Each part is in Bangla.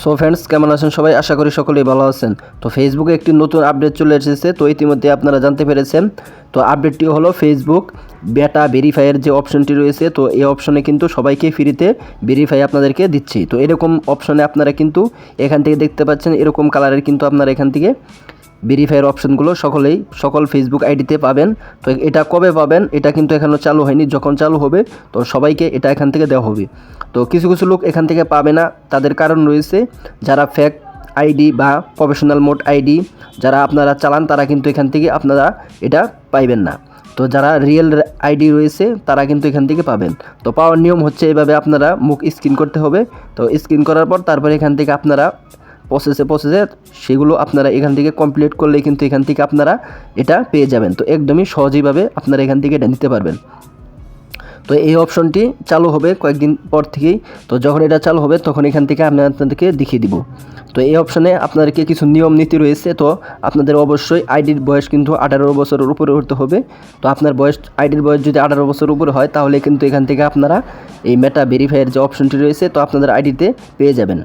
সো ফ্রেন্ডস, কেমন আছেন সবাই? আশা করি সকলেই ভালো আছেন। তো ফেসবুকে একটি নতুন আপডেট চলে এসেছে। তো ইতিমধ্যে আপনারা জানতে পেরেছেন। তো আপডেটটি হলো ফেসবুক বেটা ভেরিফাইয়ের যে অপশনটি রয়েছে, তো এই অপশনে কিন্তু সবাইকে ফ্রিতে ভেরিফাই আপনাদেরকে দিচ্ছি। তো এরকম অপশনে আপনারা কিন্তু এখান থেকে দেখতে পাচ্ছেন, এরকম কালারের কিন্তু আপনারা এখান থেকে ভেরিফাইয়ের অপশনগুলো সকল ফেসবুক আইডিতে পাবেন। তো এটা কবে পাবেন? এটা কিন্তু এখনও চালু হয়নি। যখন চালু হবে তো সবাইকে এটা এখান থেকে দেওয়া হবে। তো কিছু কিছু লোক এখান থেকে পাবে না, তাদের কারণ রয়েছে। যারা ফেক আইডি বা প্রফেশনাল মোড আইডি যারা আপনারা চালান, তারা কিন্তু এখান থেকে আপনারা এটা পাইবেন না। তো যারা রিয়েল আইডি রয়েছে তারা কিন্তু এখান থেকে পাবেন। তো পাওয়ার নিয়ম হচ্ছে এইভাবে, আপনারা মুখ স্ক্রিন করতে হবে। তো স্ক্রিন করার পর তারপরে এখান থেকে আপনারা প্রসেসে সেগুলো আপনারা এখান থেকে কমপ্লিট করলে কিন্তু এখান থেকে আপনারা এটা পেয়ে যাবেন। তো একদমই সহজেইভাবে আপনারা এখান থেকে এটা নিতে পারবেন। তো এই অপশনটি চালু হবে কয়েকদিন পর থেকেই। তো যখন এটা চালু হবে তখন এখান থেকে আমি আপনাদেরকে দেখিয়ে দিব। তো এই অপশানে আপনাদেরকে কিছু নিয়ম নীতি রয়েছে। তো আপনাদের অবশ্যই আইডির বয়স কিন্তু 18 বছরের উপরে হতে হবে। তো আপনার আইডির বয়স যদি 18 বছরের উপরে হয় তাহলে কিন্তু এখান থেকে আপনারা এই মেটা ভেরিফাইয়ের যে অপশনটি রয়েছে তো আপনাদের আইডিতে পেয়ে যাবেন।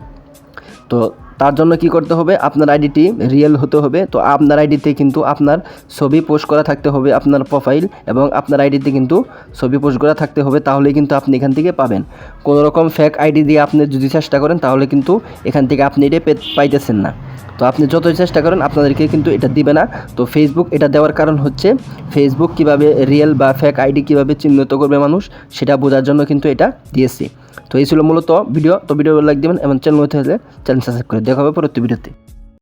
তো তার জন্য কি করতে হবে? আপনার আইডিটি রিয়েল হতে হবে। তো আপনার আইডিতে কিন্তু আপনার ছবি পোস্ট করা থাকতে হবে, আপনার প্রোফাইল এবং আপনার আইডিতে কিন্তু ছবি পোস্ট করা থাকতে হবে, তাহলেই কিন্তু আপনি এখান থেকে পাবেন। কোনো রকম ফেক আইডি দিয়ে আপনি যদি চেষ্টা করেন তাহলে কিন্তু এখান থেকে আপনি এটা পাইতেছেন না। তো আপনি যতই চেষ্টা করেন আপনাদেরকে কিন্তু এটা দিবে না। তো ফেসবুক এটা দেওয়ার কারণ হচ্ছে ফেসবুক কিভাবে রিয়েল বা ফেক আইডি কিভাবে চিহ্নিত করবে মানুষ, সেটা বোঝার জন্য কিন্তু এটা দিয়েছে। তো এই ছিল মূলত ভিডিও। তো ভিডিও লাইক দেবেন এবং চ্যানেল হতে হলে চ্যানেল সাবস্ক্রাইব করে দেখা হবে পরবর্তী ভিডিওতে।